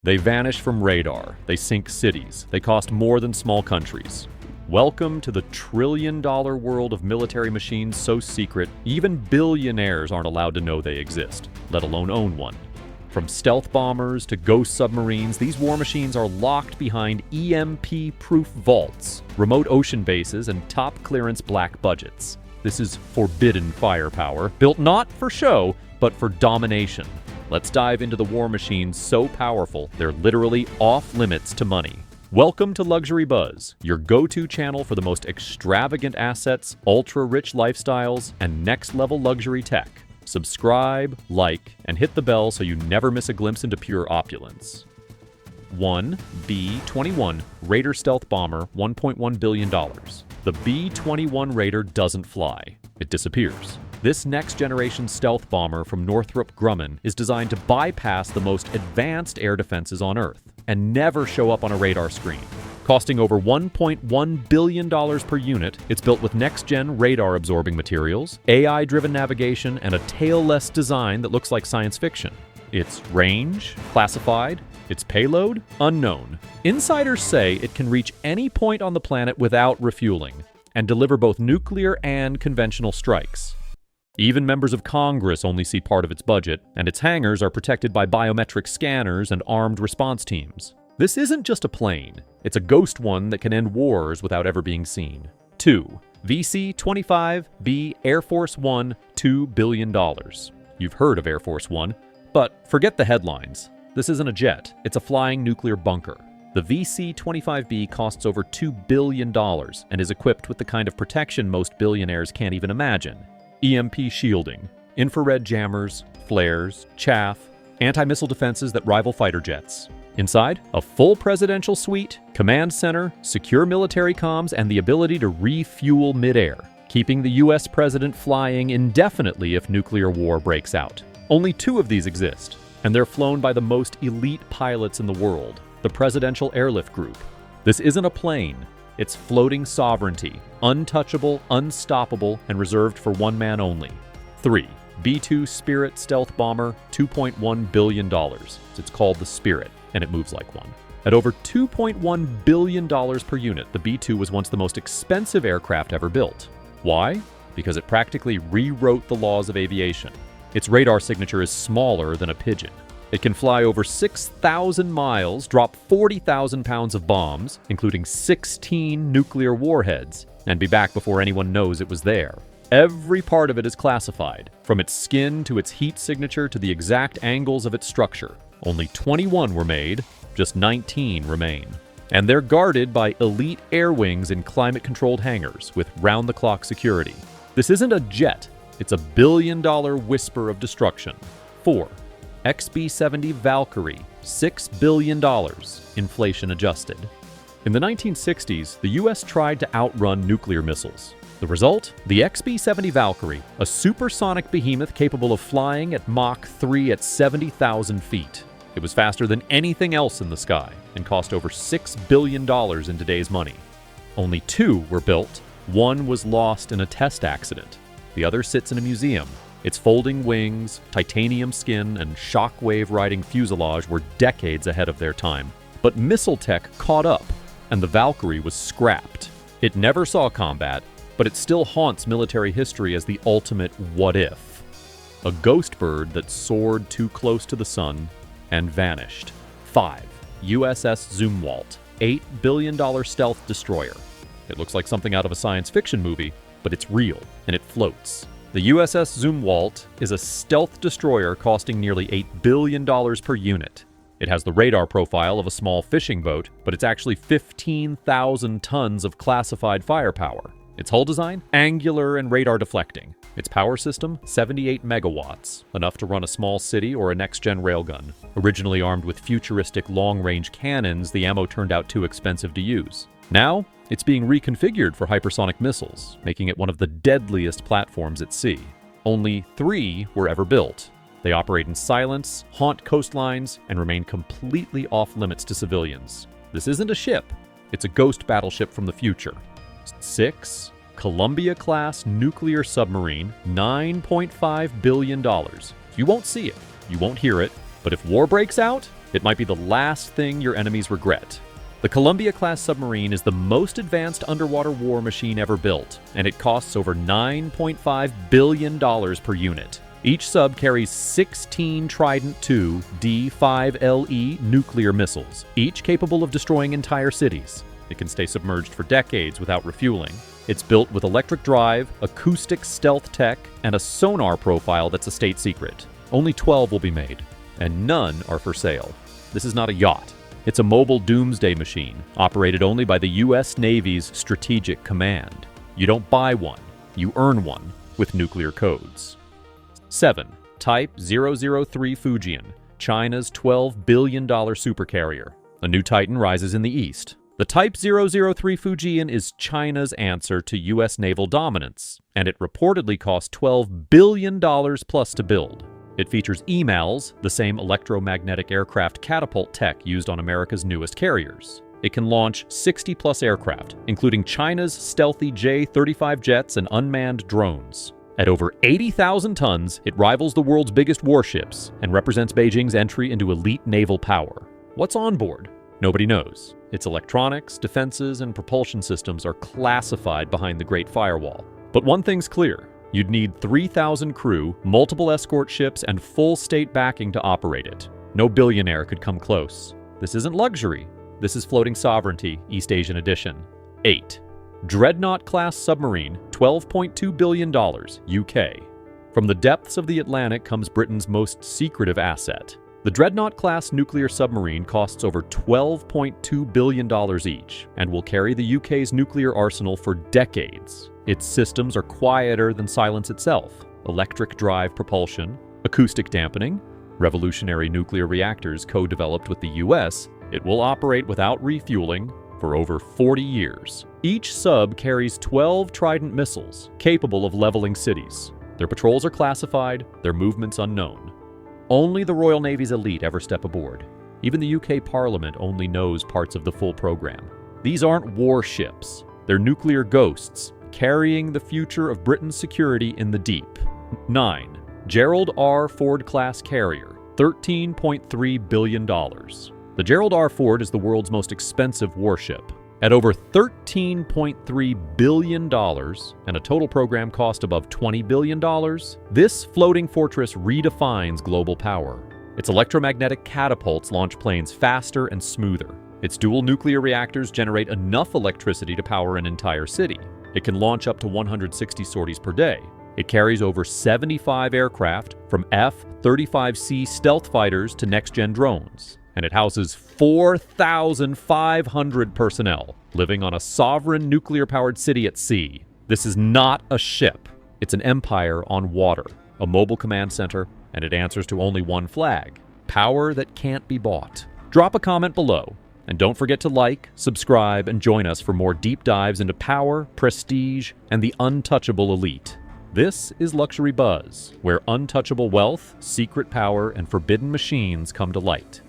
They vanish from radar, they sink cities, they cost more than small countries. Welcome to the trillion-dollar world of military machines so secret, even billionaires aren't allowed to know they exist, let alone own one. From stealth bombers to ghost submarines, these war machines are locked behind EMP-proof vaults, remote ocean bases, and top-clearance black budgets. This is forbidden firepower, built not for show, but for domination. Let's dive into the war machines so powerful, they're literally off-limits to money. Welcome to Luxury Buzz, your go-to channel for the most extravagant assets, ultra-rich lifestyles, and next-level luxury tech. Subscribe, like, and hit the bell so you never miss a glimpse into pure opulence. 1. B-21 Raider Stealth Bomber, $1.1 billion. The B-21 Raider doesn't fly. It disappears. This next-generation stealth bomber from Northrop Grumman is designed to bypass the most advanced air defenses on Earth and never show up on a radar screen. Costing over $1.1 billion per unit, it's built with next-gen radar-absorbing materials, AI-driven navigation, and a tail-less design that looks like science fiction. Its range, classified. Its payload, unknown. Insiders say it can reach any point on the planet without refueling, and deliver both nuclear and conventional strikes. Even members of Congress only see part of its budget, and its hangars are protected by biometric scanners and armed response teams. This isn't just a plane, it's a ghost one that can end wars without ever being seen. 2. VC25B Air Force One, $2 billion. You've heard of Air Force One, but forget the headlines. This isn't a jet, it's a flying nuclear bunker. The VC25B costs over $2 billion and is equipped with the kind of protection most billionaires can't even imagine. EMP shielding, infrared jammers, flares, chaff, anti-missile defenses that rival fighter jets. Inside, a full presidential suite, command center, secure military comms, and the ability to refuel midair, keeping the US president flying indefinitely if nuclear war breaks out. Only 2 of these exist, and they're flown by the most elite pilots in the world, the Presidential Airlift Group. This isn't a plane. It's floating sovereignty, untouchable, unstoppable, and reserved for one man only. 3. B-2 Spirit Stealth Bomber, $2.1 billion. It's called the Spirit, and it moves like one. At over $2.1 billion per unit, the B-2 was once the most expensive aircraft ever built. Why? Because it practically rewrote the laws of aviation. Its radar signature is smaller than a pigeon. It can fly over 6,000 miles, drop 40,000 pounds of bombs, including 16 nuclear warheads, and be back before anyone knows it was there. Every part of it is classified, from its skin to its heat signature to the exact angles of its structure. Only 21 were made, just 19 remain. And they're guarded by elite air wings in climate-controlled hangars with round-the-clock security. This isn't a jet, it's a billion-dollar whisper of destruction. 4. XB70 Valkyrie, $6 billion, inflation adjusted. In the 1960s, the US tried to outrun nuclear missiles. The result? The XB70 Valkyrie, a supersonic behemoth capable of flying at Mach 3 at 70,000 feet. It was faster than anything else in the sky and cost over $6 billion in today's money. Only 2 were built. One was lost in a test accident. The other sits in a museum. Its folding wings, titanium skin, and shockwave-riding fuselage were decades ahead of their time. But missile tech caught up, and the Valkyrie was scrapped. It never saw combat, but it still haunts military history as the ultimate what-if. A ghost bird that soared too close to the sun and vanished. 5. USS Zoomwalt, $8 billion stealth destroyer. It looks like something out of a science fiction movie, but it's real, and it floats. The USS Zoomwalt is a stealth destroyer costing nearly $8 billion per unit. It has the radar profile of a small fishing boat, but it's actually 15,000 tons of classified firepower. Its hull design? Angular and radar deflecting. Its power system? 78 megawatts, enough to run a small city or a next-gen railgun. Originally armed with futuristic long-range cannons, the ammo turned out too expensive to use. Now, it's being reconfigured for hypersonic missiles, making it one of the deadliest platforms at sea. Only 3 were ever built. They operate in silence, haunt coastlines, and remain completely off-limits to civilians. This isn't a ship, it's a ghost battleship from the future. 6. Colombia-class nuclear submarine, $9.5 billion. You won't see it, you won't hear it, But if war breaks out, it might be the last thing your enemies regret. The Columbia-class submarine is the most advanced underwater war machine ever built, and it costs over $9.5 billion per unit. Each sub carries 16 Trident II D5LE nuclear missiles, each capable of destroying entire cities. It can stay submerged for decades without refueling. It's built with electric drive, acoustic stealth tech, and a sonar profile that's a state secret. Only 12 will be made, and none are for sale. This is not a yacht. It's a mobile doomsday machine, operated only by the U.S. Navy's Strategic Command. You don't buy one, you earn one with nuclear codes. 7. Type 003 Fujian, China's $12 billion supercarrier. A new titan rises in the east. The Type 003 Fujian is China's answer to U.S. naval dominance, and it reportedly cost $12 billion plus to build. It features EMALs, the same electromagnetic aircraft catapult tech used on America's newest carriers. It can launch 60-plus aircraft, including China's stealthy J-35 jets and unmanned drones. At over 80,000 tons, it rivals the world's biggest warships and represents Beijing's entry into elite naval power. What's on board? Nobody knows. Its electronics, defenses, and propulsion systems are classified behind the Great Firewall. But one thing's clear. You'd need 3,000 crew, multiple escort ships, and full state backing to operate it. No billionaire could come close. This isn't luxury. This is floating sovereignty, East Asian edition. 8. Dreadnought-class submarine, $12.2 billion, UK. From the depths of the Atlantic comes Britain's most secretive asset. The Dreadnought-class nuclear submarine costs over $12.2 billion each, and will carry the UK's nuclear arsenal for decades. Its systems are quieter than silence itself. Electric drive propulsion, acoustic dampening, revolutionary nuclear reactors co-developed with the US, it will operate without refueling for over 40 years. Each sub carries 12 Trident missiles, capable of leveling cities. Their patrols are classified, their movements unknown. Only the Royal Navy's elite ever step aboard. Even the UK Parliament only knows parts of the full program. These aren't warships. They're nuclear ghosts, carrying the future of Britain's security in the deep. 9. Gerald R. Ford-class carrier, $13.3 billion. The Gerald R. Ford is the world's most expensive warship. At over $13.3 billion and a total program cost above $20 billion, this floating fortress redefines global power. Its electromagnetic catapults launch planes faster and smoother. Its dual nuclear reactors generate enough electricity to power an entire city. It can launch up to 160 sorties per day. It carries over 75 aircraft, from F-35C stealth fighters to next-gen drones. And it houses 4,500 personnel, living on a sovereign nuclear-powered city at sea. This is not a ship. It's an empire on water, a mobile command center, and it answers to only one flag: power that can't be bought. Drop a comment below, and don't forget to like, subscribe, and join us for more deep dives into power, prestige, and the untouchable elite. This is Luxury Buzz, where untouchable wealth, secret power, and forbidden machines come to light.